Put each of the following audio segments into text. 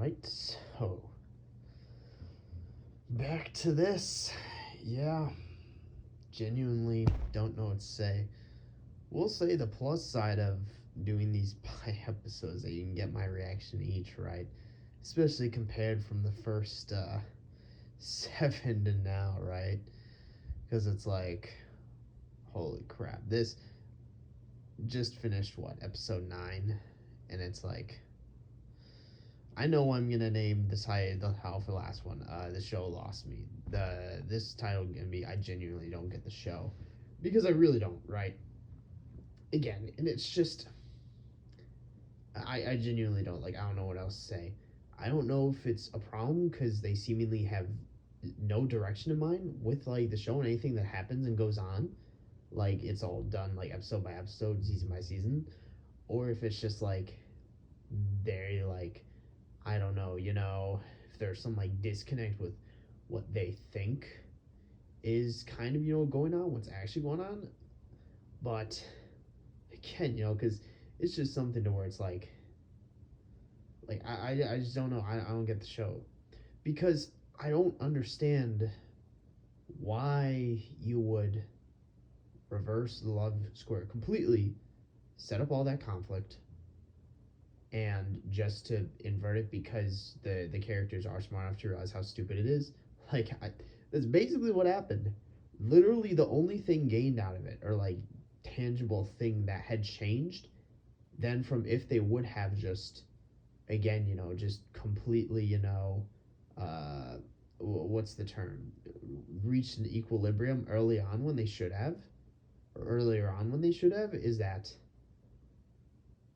Alright, so back to this. Yeah, genuinely don't know what to say. We'll say the plus side of doing these by episodes that you can get my reaction to each, right? Especially compared from the first 7 to now, right? Because it's like, holy crap. This just finished, episode 9? And it's like, I know I'm gonna name this how for the last one. The show lost me. This title gonna be I genuinely don't get the show because I really don't. Right? Again, and it's just I genuinely don't like. I don't know what else to say. I don't know if it's a problem because they seemingly have no direction in mind with like the show and anything that happens and goes on. Like it's all done like episode by episode, season by season, or if it's just like they're like I don't know, if there's some like disconnect with what they think is kind of, going on, what's actually going on. But again, because it's just something to where it's like I just don't know. I don't get the show because I don't understand why you would reverse the love square completely, set up all that conflict, and just to invert it because the characters are smart enough to realize how stupid it is. Like that's basically what happened. Literally, the only thing gained out of it, or like tangible thing that had changed, then from if they would have just, again, just completely, what's the term, reached an equilibrium early on when they should have, or earlier on when they should have, is that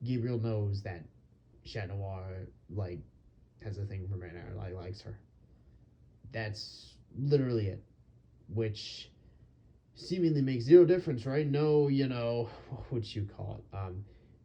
Gabriel knows that Chat Noir like has a thing for Marina, like likes her. That's literally it. Which seemingly makes zero difference, right? No, what would you call it?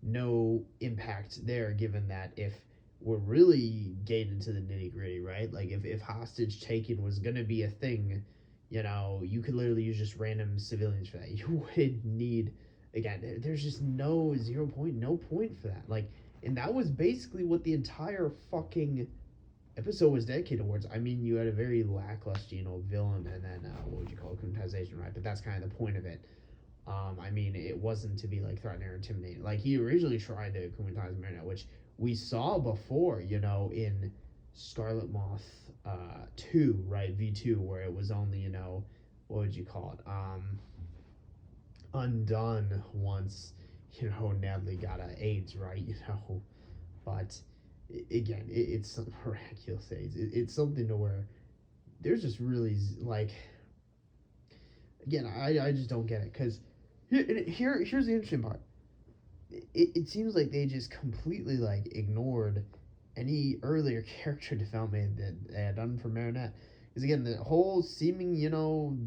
No impact there, given that if we're really getting into the nitty gritty, right? Like if hostage taking was gonna be a thing, you could literally use just random civilians for that. You would need, again, there's just no 0 point, no point for that. Like, and that was basically what the entire fucking episode was dedicated towards. I mean, you had a very lackluster, villain, and then what would you call it, countization, right? But that's kind of the point of it. I mean, it wasn't to be like threatening or intimidating. Like he originally tried to kumitize Marinette, which we saw before, in Scarlet Moth 2, right? V2, where it was only, what would you call it? Undone once, Natalie got AIDS, right? But again, it's some miraculous AIDS. It's something to where there's just really like, again, I just don't get it because here's the interesting part. It seems like they just completely like ignored any earlier character development that they had done for Marinette. Because again, the whole seeming,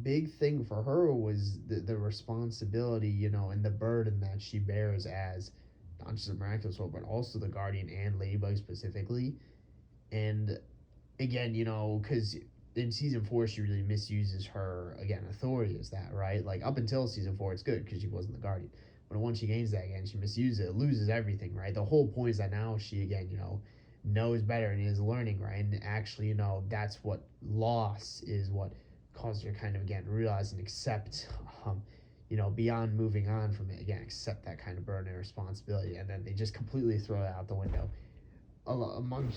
big thing for her was the responsibility, and the burden that she bears as not just a miraculous world, but also the Guardian and Ladybug specifically. And again, because in season 4 she really misuses her again authority as that, right? Like up until season 4 it's good because she wasn't the Guardian, but once she gains that again she misuses it, loses everything, right? The whole point is that now she again, knows better and is learning, right? And actually, that's what loss is, what causes her kind of again realize and accept, beyond moving on from it, again accept that kind of burden and responsibility, and then they just completely throw that out the window among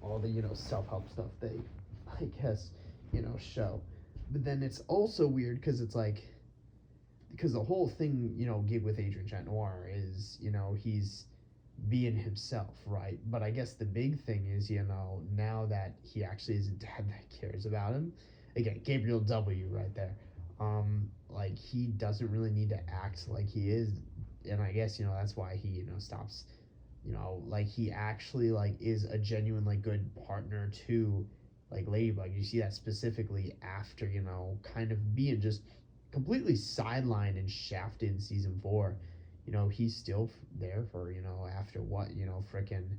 all the self-help stuff they, I guess, show. But then it's also weird because it's like, because the whole thing, gig with Adrian Chat Noir is, he's being himself, right? But I guess the big thing is, now that he actually is a dad that cares about him, again, Gabriel W. right there. Like he doesn't really need to act like he is, and I guess that's why he stops. Like he actually like is a genuine like good partner to like Ladybug. You see that specifically after kind of being just completely sidelined and shafted in season 4. He's still there for after what frickin'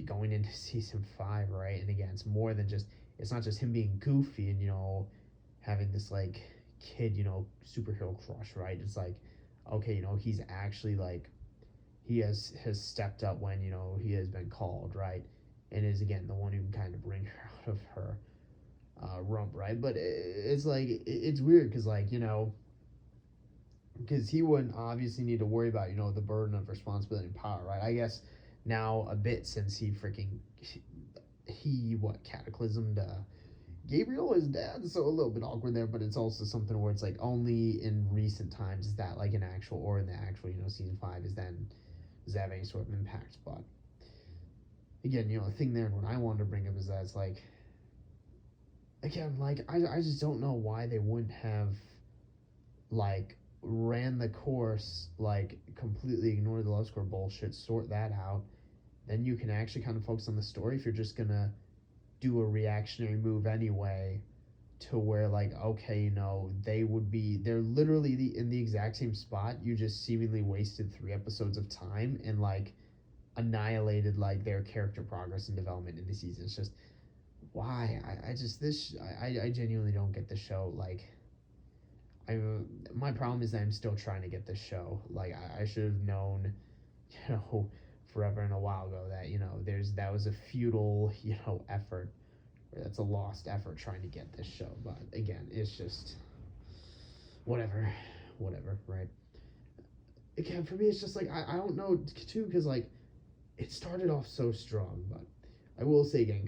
going into season 5, right? And again, it's more than just, it's not just him being goofy and having this like kid superhero crush, right? It's like, okay, he's actually like, he has stepped up when he has been called, right? and is again the one who can kind of bring her out of her rump, right? But it's like it's weird because like because he wouldn't obviously need to worry about the burden of responsibility and power, right? I guess now a bit since he what cataclysmed Gabriel is dad, so a little bit awkward there, but it's also something where it's like only in recent times is that like an actual or in the actual season 5 is that any sort of impact. But again, the thing there and what I wanted to bring up is that it's like again, like I just don't know why they wouldn't have like ran the course, like completely ignore the love score bullshit, sort that out. Then you can actually kind of focus on the story if you're just gonna do a reactionary move anyway, to where like okay, they're literally in the exact same spot. You just seemingly wasted 3 episodes of time and like annihilated like their character progress and development in the season. It's just why I just this I genuinely don't get the show. Like I my problem is that I'm still trying to get the show. Like I should have known, you know, forever and a while ago that that was a futile effort, or that's a lost effort trying to get this show. But again, it's just whatever, whatever, right? Again, for me, it's just like I don't know too, because like it started off so strong, but I will say again,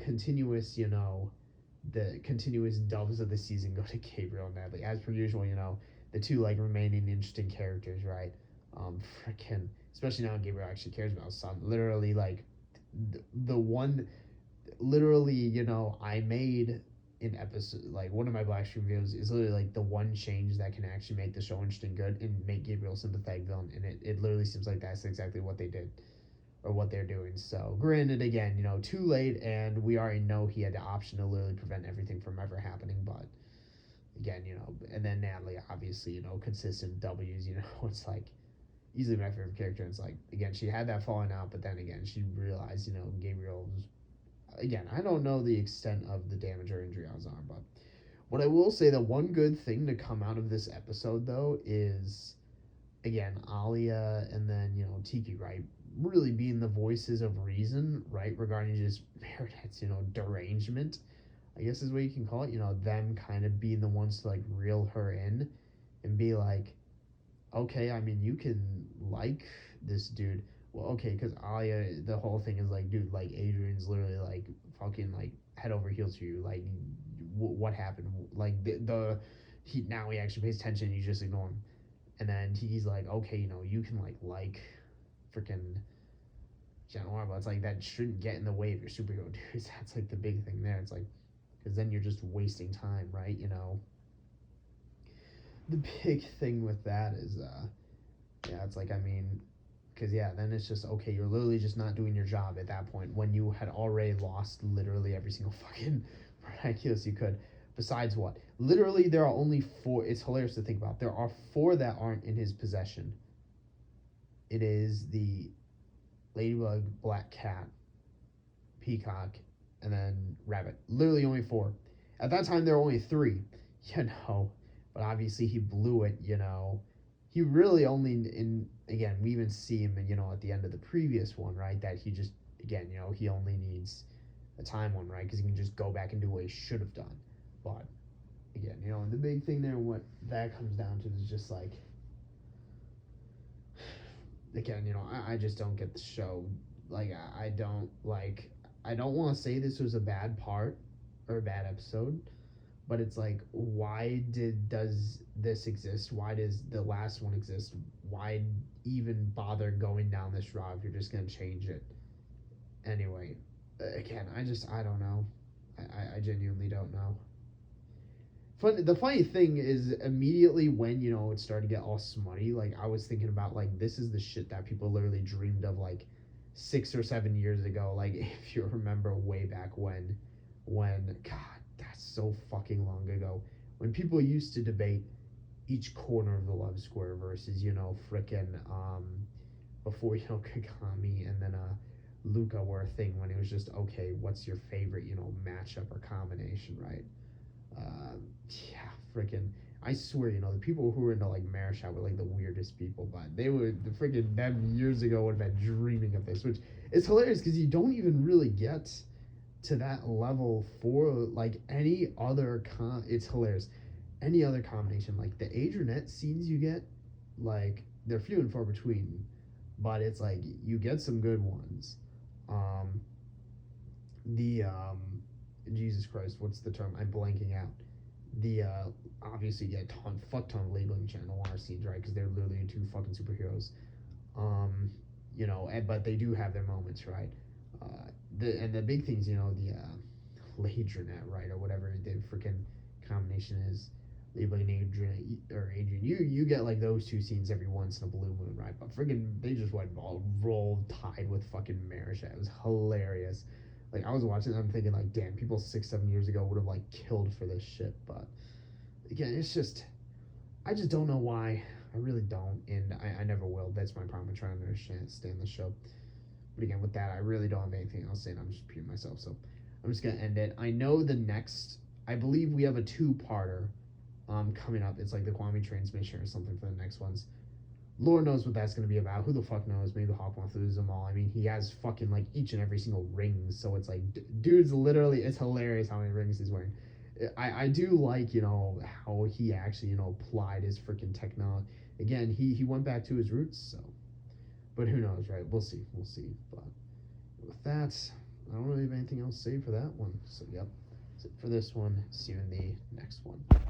the continuous dubs of the season go to Gabriel and Natalie. As per usual, the two like remaining interesting characters, right? Freaking, especially now Gabriel actually cares about his son. Literally, like the one, literally, I made an episode, like one of my black stream videos is literally like the one change that can actually make the show interesting good and make Gabriel a sympathetic villain, and it literally seems like that's exactly what they did or what they're doing. So granted, again, too late, and we already know he had the option to literally prevent everything from ever happening. But again, and then Natalie, obviously, consistent W's. It's like easily my favorite character. And it's like again, she had that falling out, but then again, she realized, Gabriel was. Again, I don't know the extent of the damage or injury on his arm, but what I will say, the one good thing to come out of this episode though is again Alia and then Tiki, right, really being the voices of reason, right, regarding just Meredith's derangement, I guess is what you can call it. Them kind of being the ones to like reel her in and be like, okay, I mean, you can like this dude. Well, okay, because Alia, the whole thing is like, dude, like Adrian's literally like fucking like head over heels for you. Like, what happened? Like he now he actually pays attention. You just ignore him, and then he's like, okay, you can like freaking Januar, but it's like that shouldn't get in the way of your superhero dudes. That's like the big thing there. It's like because then you're just wasting time, right? The big thing with that is yeah, it's like I mean, because yeah, then it's just okay. You're literally just not doing your job at that point when you had already lost literally every single fucking miraculous you could. Besides what, literally there are only 4. It's hilarious to think about. There are 4 that aren't in his possession. It is the Ladybug, Black Cat, Peacock, and then Rabbit. Literally only 4. At that time, there were only 3. But obviously he blew it. He really only again we even see him at the end of the previous one, right, that he just again he only needs a time one, right, because he can just go back and do what he should have done. But again, the big thing there, what that comes down to is just like again, I just don't get the show. Like I don't like. I don't want to say this was a bad part or a bad episode, but it's like, why does this exist? Why does the last one exist? Why even bother going down this route if you're just gonna change it anyway? Again, I don't know. I genuinely don't know. The funny thing is, immediately when it started to get all smutty, like I was thinking about like this is the shit that people literally dreamed of like 6 or 7 years ago. Like if you remember way back when God, that's so fucking long ago, when people used to debate each corner of the love square versus frickin' before Kagami and then Luca were a thing, when it was just okay, what's your favorite matchup or combination, right? Yeah, freaking. I swear, the people who were into like Marishal were like the weirdest people, but they were the freaking them years ago would have been dreaming of this, which is hilarious because you don't even really get to that level for like any other it's hilarious. Any other combination, like the Adrianette scenes you get, like they're few and far between, but it's like you get some good ones. Um, the Jesus Christ, what's the term? I'm blanking out. The obviously get a fuck ton of labeling channel noir scenes, right? Because they're literally two fucking superheroes. Um, but they do have their moments, right? The big things, the Ladronet, right, or whatever the freaking combination is, labeling Adrian or Adrian. You get like those two scenes every once in a blue moon, right? But freaking they just went all rolled tied with fucking Marisha. It was hilarious. Like I was watching them thinking like, damn, people 6-7 years ago would have like killed for this shit. But again, it's just I just don't know why. I really don't, and I never will. That's my problem. I'm trying to understand the show. But again, with that, I really don't have anything else to say, and I'm just repeating myself. So I'm just gonna end it. I know the next. I believe we have a two-parter coming up. It's like the Kwame transmission or something for the next ones. Lord knows what that's gonna be about. Who the fuck knows? Maybe Hawk wants to lose them all. I mean, he has fucking like each and every single ring, so it's like, dude's literally. It's hilarious how many rings he's wearing. I do like how he actually applied his freaking technology. Again, he went back to his roots. So, but who knows, right? We'll see. But with that, I don't really have anything else to say for that one. So yep, that's it for this one. See you in the next one.